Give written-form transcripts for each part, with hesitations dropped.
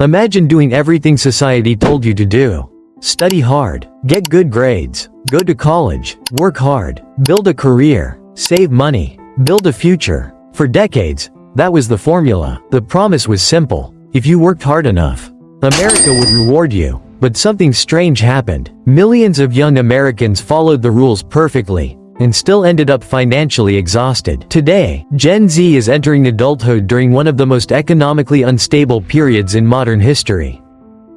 Imagine doing everything society told you to do. Study hard, get good grades, go to college, work hard, build a career, save money, build a future. For decades, that was the formula. The promise was simple. If you worked hard enough, America would reward you. But something strange happened. Millions of young Americans followed the rules perfectly and still ended up financially exhausted. Today, Gen Z is entering adulthood during one of the most economically unstable periods in modern history.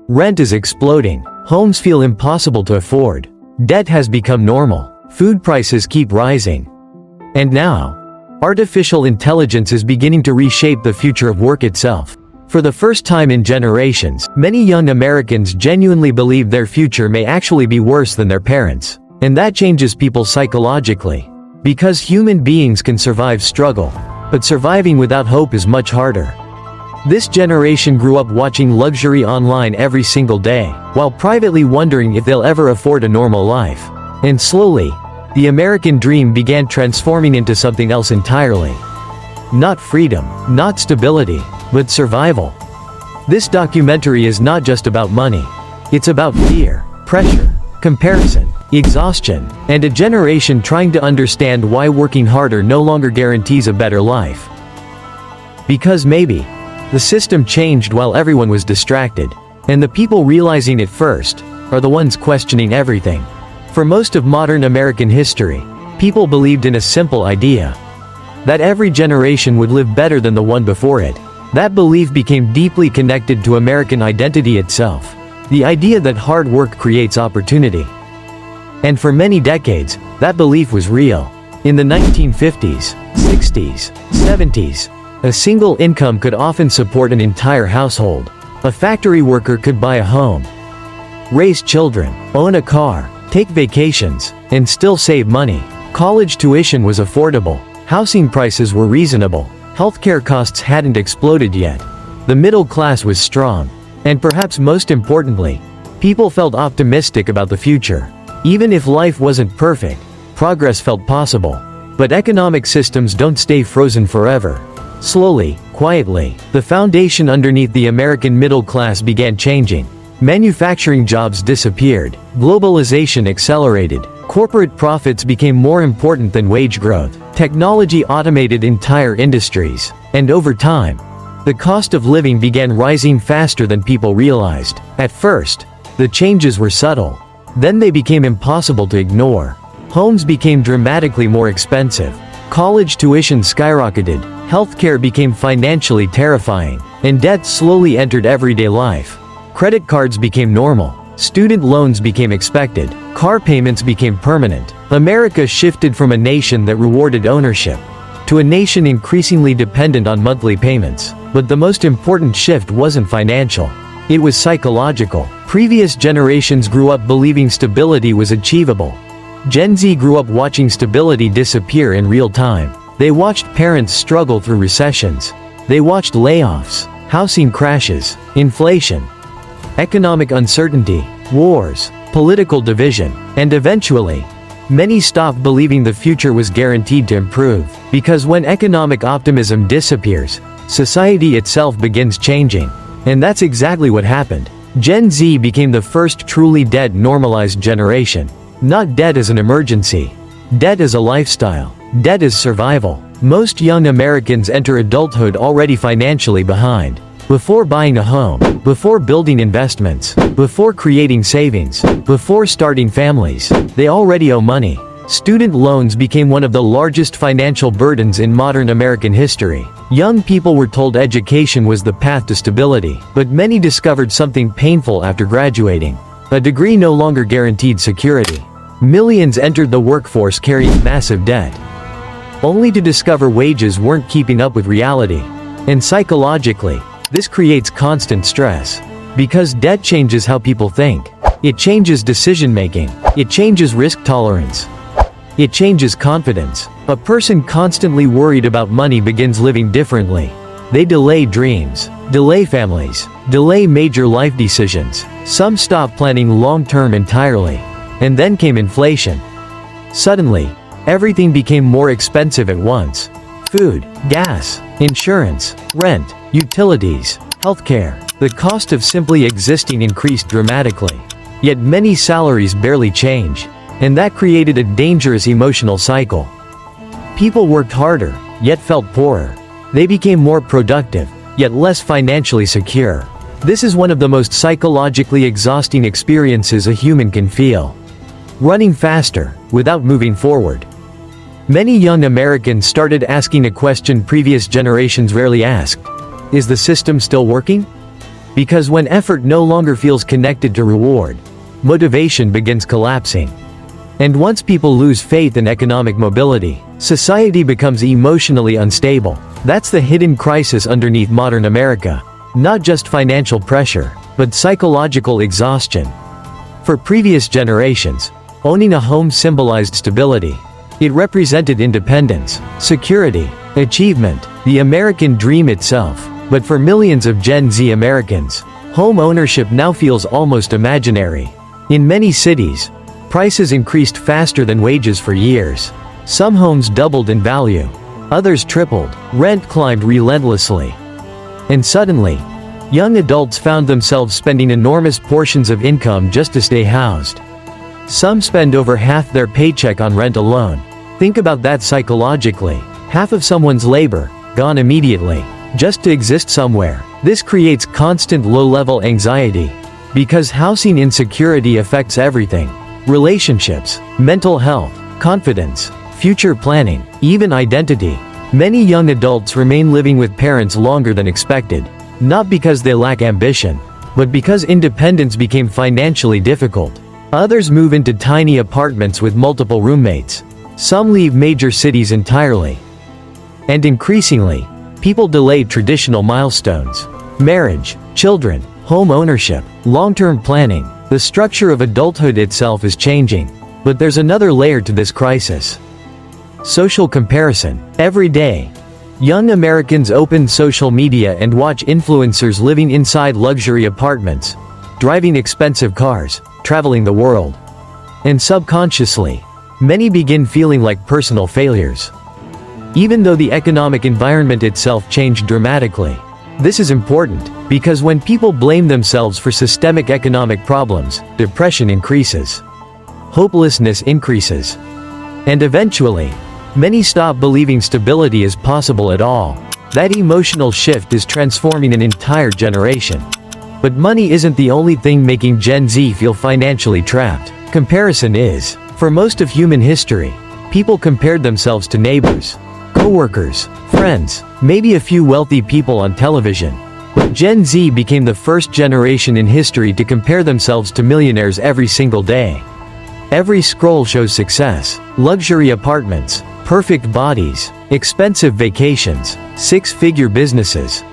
Rent is exploding. Homes feel impossible to afford. Debt has become normal. Food prices keep rising. And now, artificial intelligence is beginning to reshape the future of work itself. For the first time in generations, many young Americans genuinely believe their future may actually be worse than their parents'. And that changes people psychologically. Because human beings can survive struggle, but surviving without hope is much harder. This generation grew up watching luxury online every single day, while privately wondering if they'll ever afford a normal life. And slowly, the American dream began transforming into something else entirely. Not freedom, not stability, but survival. This documentary is not just about money. It's about fear, pressure, comparison, exhaustion, and a generation trying to understand why working harder no longer guarantees a better life. Because maybe, the system changed while everyone was distracted, and the people realizing it first are the ones questioning everything. For most of modern American history, people believed in a simple idea: that every generation would live better than the one before it. That belief became deeply connected to American identity itself. The idea that hard work creates opportunity. And for many decades, that belief was real. In the 1950s, 60s, 70s, a single income could often support an entire household. A factory worker could buy a home, raise children, own a car, take vacations, and still save money. College tuition was affordable. Housing prices were reasonable. Healthcare costs hadn't exploded yet. The middle class was strong. And perhaps most importantly, people felt optimistic about the future. Even if life wasn't perfect, progress felt possible. But economic systems don't stay frozen forever. Slowly, quietly, the foundation underneath the American middle class began changing. Manufacturing jobs disappeared. Globalization accelerated. Corporate profits became more important than wage growth. Technology automated entire industries. And over time, the cost of living began rising faster than people realized. At first, the changes were subtle. Then they became impossible to ignore. Homes became dramatically more expensive. College tuition skyrocketed. Healthcare became financially terrifying. And debt slowly entered everyday life. Credit cards became normal. Student loans became expected. Car payments became permanent. America shifted from a nation that rewarded ownership to a nation increasingly dependent on monthly payments. But the most important shift wasn't financial. It was psychological. Previous generations grew up believing stability was achievable. Gen Z grew up watching stability disappear in real time. They watched parents struggle through recessions. They watched layoffs, housing crashes, inflation, economic uncertainty, wars, political division, and eventually, many stopped believing the future was guaranteed to improve. Because when economic optimism disappears, society itself begins changing. And that's exactly what happened. Gen Z became the first truly debt-normalized generation. Not debt as an emergency. Debt as a lifestyle. Debt as survival. Most young Americans enter adulthood already financially behind. Before buying a home, before building investments, before creating savings, before starting families, they already owe money. Student loans became one of the largest financial burdens in modern American history. Young people were told education was the path to stability, but many discovered something painful after graduating. A degree no longer guaranteed security. Millions entered the workforce carrying massive debt, only to discover wages weren't keeping up with reality. And psychologically, this creates constant stress. Because debt changes how people think. It changes decision-making. It changes risk tolerance. It changes confidence. A person constantly worried about money begins living differently. They delay dreams, delay families, delay major life decisions. Some stop planning long-term entirely. And then came inflation. Suddenly, everything became more expensive at once. Food, gas, insurance, rent, utilities, healthcare. the cost of simply existing increased dramatically. Yet many salaries barely change. And that created a dangerous emotional cycle. People worked harder, yet felt poorer. They became more productive, yet less financially secure. This is one of the most psychologically exhausting experiences a human can feel. Running faster, without moving forward. Many young Americans started asking a question previous generations rarely asked. Is the system still working? Because when effort no longer feels connected to reward, motivation begins collapsing. And once people lose faith in economic mobility, society becomes emotionally unstable. That's the hidden crisis underneath modern America. Not just financial pressure, but psychological exhaustion. For previous generations, owning a home symbolized stability. It represented independence, security, achievement, the American dream itself. But for millions of Gen Z Americans, home ownership now feels almost imaginary. In many cities, prices increased faster than wages for years. Some homes doubled in value. Others tripled. Rent climbed relentlessly. And suddenly, young adults found themselves spending enormous portions of income just to stay housed. Some spend over half their paycheck on rent alone. Think about that psychologically. Half of someone's labor, gone immediately, just to exist somewhere. This creates constant low-level anxiety. Because housing insecurity affects everything. Relationships, mental health, confidence, future planning, even identity. Many young adults remain living with parents longer than expected. Not because they lack ambition, but because independence became financially difficult. Others move into tiny apartments with multiple roommates. Some leave major cities entirely. And increasingly, people delay traditional milestones. Marriage, children, home ownership, long-term planning. The structure of adulthood itself is changing. But there's another layer to this crisis. Social comparison. Every day, young Americans open social media and watch influencers living inside luxury apartments, driving expensive cars, traveling the world. And subconsciously, many begin feeling like personal failures. Even though the economic environment itself changed dramatically. This is important, because when people blame themselves for systemic economic problems, depression increases. Hopelessness increases. And eventually, many stop believing stability is possible at all. That emotional shift is transforming an entire generation. But money isn't the only thing making Gen Z feel financially trapped. Comparison is. For most of human history, people compared themselves to neighbors, co-workers, friends, maybe a few wealthy people on television. But Gen Z became the first generation in history to compare themselves to millionaires every single day. Every scroll shows success, luxury apartments, perfect bodies, expensive vacations, six-figure businesses.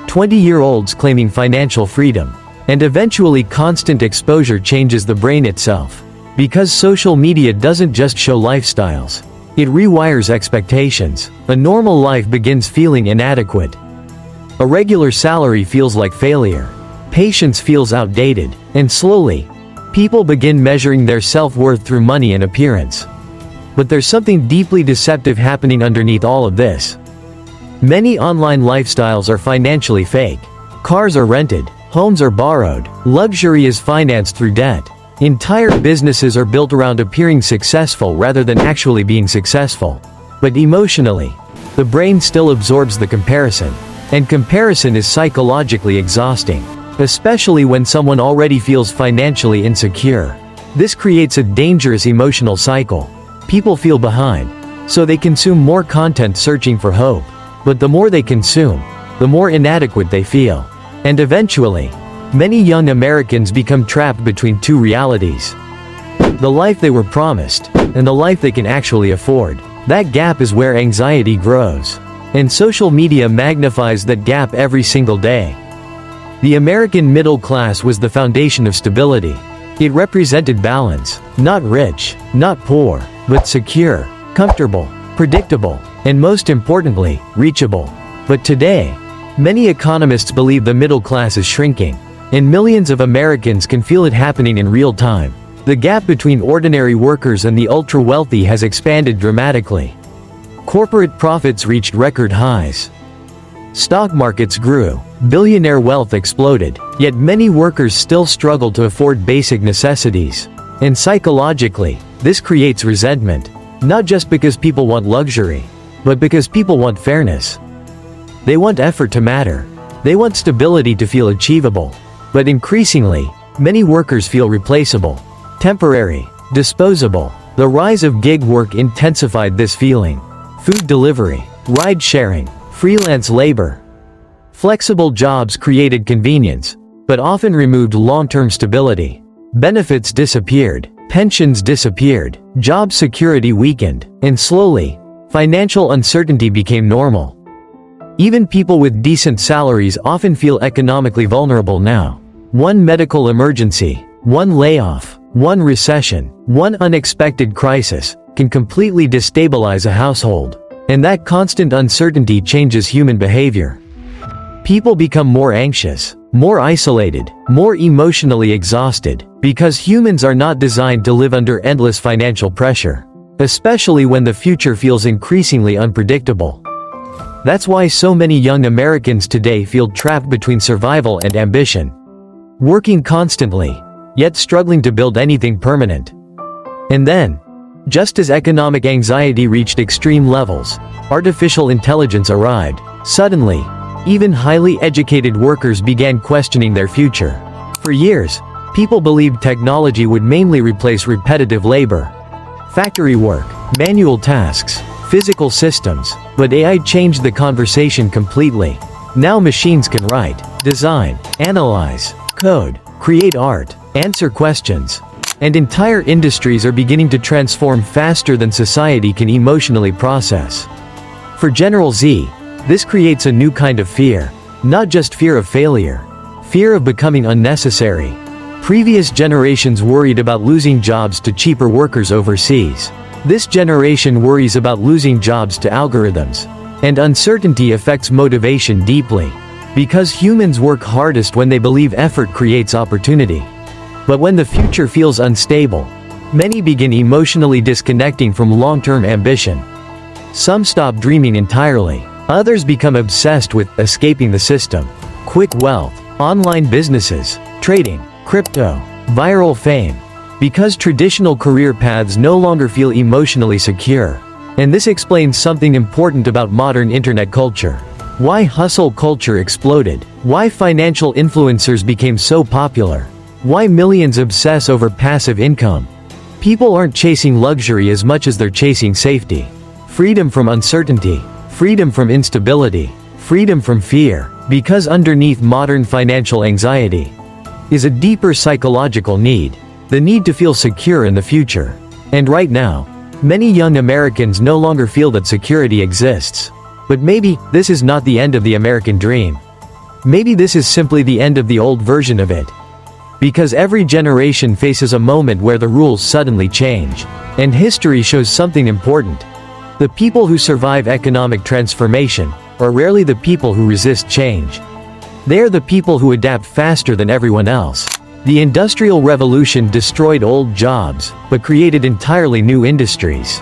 20-year-olds claiming financial freedom. And eventually constant exposure changes the brain itself. Because social media doesn't just show lifestyles. It rewires expectations. A normal life begins feeling inadequate. A regular salary feels like failure. Patience feels outdated. And slowly, people begin measuring their self-worth through money and appearance. But there's something deeply deceptive happening underneath all of this. Many online lifestyles are financially fake. Cars are rented, homes are borrowed, luxury is financed through debt. Entire businesses are built around appearing successful rather than actually being successful. But emotionally, the brain still absorbs the comparison. And comparison is psychologically exhausting. Especially when someone already feels financially insecure. This creates a dangerous emotional cycle. People feel behind, so they consume more content searching for hope. But the more they consume, the more inadequate they feel. And eventually, many young Americans become trapped between two realities. The life they were promised, and the life they can actually afford. That gap is where anxiety grows. And social media magnifies that gap every single day. The American middle class was the foundation of stability. It represented balance, not rich, not poor, but secure, comfortable, predictable, and most importantly, reachable. But today, many economists believe the middle class is shrinking, and millions of Americans can feel it happening in real time. The gap between ordinary workers and the ultra-wealthy has expanded dramatically. Corporate profits reached record highs. Stock markets grew, billionaire wealth exploded, yet many workers still struggle to afford basic necessities. And psychologically, this creates resentment, not just because people want luxury, but because people want fairness. They want effort to matter. They want stability to feel achievable. But increasingly, many workers feel replaceable, temporary, disposable. The rise of gig work intensified this feeling. Food delivery, ride sharing, freelance labor. Flexible jobs created convenience, but often removed long-term stability. Benefits disappeared, pensions disappeared, job security weakened, and slowly, financial uncertainty became normal. Even people with decent salaries often feel economically vulnerable now. One medical emergency, one layoff, one recession, one unexpected crisis can completely destabilize a household. And that constant uncertainty changes human behavior. People become more anxious, more isolated, more emotionally exhausted, because humans are not designed to live under endless financial pressure, especially when the future feels increasingly unpredictable. That's why so many young Americans today feel trapped between survival and ambition, working constantly, yet struggling to build anything permanent. And then, just as economic anxiety reached extreme levels, artificial intelligence arrived. Suddenly, even highly educated workers began questioning their future. For years, people believed technology would mainly replace repetitive labor, factory work, manual tasks, physical systems, but AI changed the conversation completely. Now machines can write, design, analyze, code, create art, answer questions, and entire industries are beginning to transform faster than society can emotionally process. For General Z, this creates a new kind of fear, not just fear of failure, fear of becoming unnecessary. Previous generations worried about losing jobs to cheaper workers overseas. This generation worries about losing jobs to algorithms. And uncertainty affects motivation deeply, because humans work hardest when they believe effort creates opportunity. But when the future feels unstable, many begin emotionally disconnecting from long-term ambition. Some stop dreaming entirely. Others become obsessed with escaping the system. Quick wealth, online businesses, trading, crypto, viral fame. Because traditional career paths no longer feel emotionally secure. And this explains something important about modern internet culture. Why hustle culture exploded. Why financial influencers became so popular. Why millions obsess over passive income. People aren't chasing luxury as much as they're chasing safety. Freedom from uncertainty. Freedom from instability. Freedom from fear. Because underneath modern financial anxiety is a deeper psychological need. The need to feel secure in the future. And right now, many young Americans no longer feel that security exists. But maybe this is not the end of the American dream. Maybe this is simply the end of the old version of it. Because every generation faces a moment where the rules suddenly change. And history shows something important. The people who survive economic transformation are rarely the people who resist change. They are the people who adapt faster than everyone else. The Industrial Revolution destroyed old jobs, but created entirely new industries.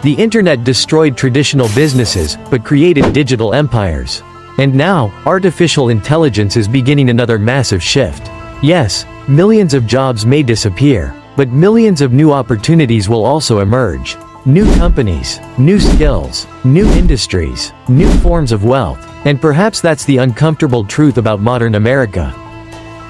The internet destroyed traditional businesses, but created digital empires. And now, artificial intelligence is beginning another massive shift. Yes, millions of jobs may disappear, but millions of new opportunities will also emerge. New companies, new skills, new industries, new forms of wealth. And perhaps that's the uncomfortable truth about modern America.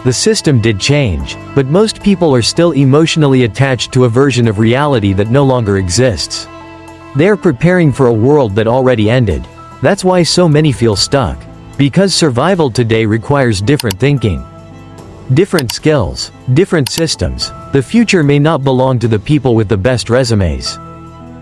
The system did change, but most people are still emotionally attached to a version of reality that no longer exists. They are preparing for a world that already ended. That's why so many feel stuck. Because survival today requires different thinking. Different skills, different systems. The future may not belong to the people with the best resumes.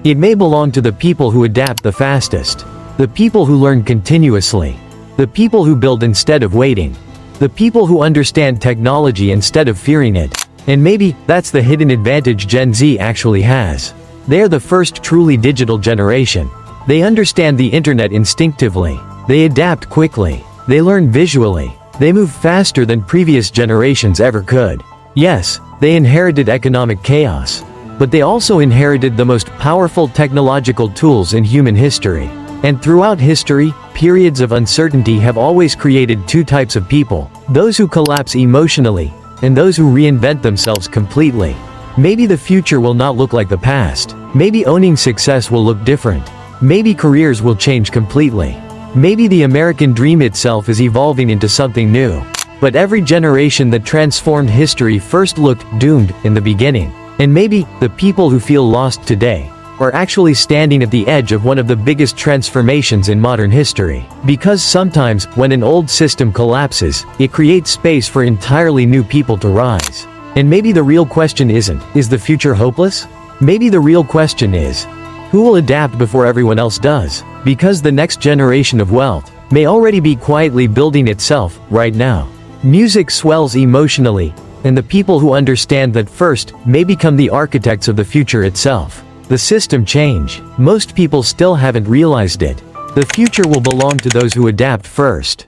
It may belong to the people who adapt the fastest. The people who learn continuously. The people who build instead of waiting. The people who understand technology instead of fearing it. And maybe that's the hidden advantage Gen Z actually has. They are the first truly digital generation. They understand the internet instinctively. They adapt quickly. They learn visually. They move faster than previous generations ever could. Yes, they inherited economic chaos. But they also inherited the most powerful technological tools in human history. And throughout history, periods of uncertainty have always created two types of people: those who collapse emotionally, and those who reinvent themselves completely. Maybe the future will not look like the past. Maybe owning success will look different. Maybe careers will change completely. Maybe the American dream itself is evolving into something new. But every generation that transformed history first looked doomed in the beginning. And maybe, the people who feel lost today are actually standing at the edge of one of the biggest transformations in modern history. Because sometimes, when an old system collapses, it creates space for entirely new people to rise. And maybe the real question isn't, is the future hopeless? Maybe the real question is, who will adapt before everyone else does? Because the next generation of wealth may already be quietly building itself right now. Music swells emotionally, and the people who understand that first may become the architects of the future itself. The system change. Most people still haven't realized it. The future will belong to those who adapt first.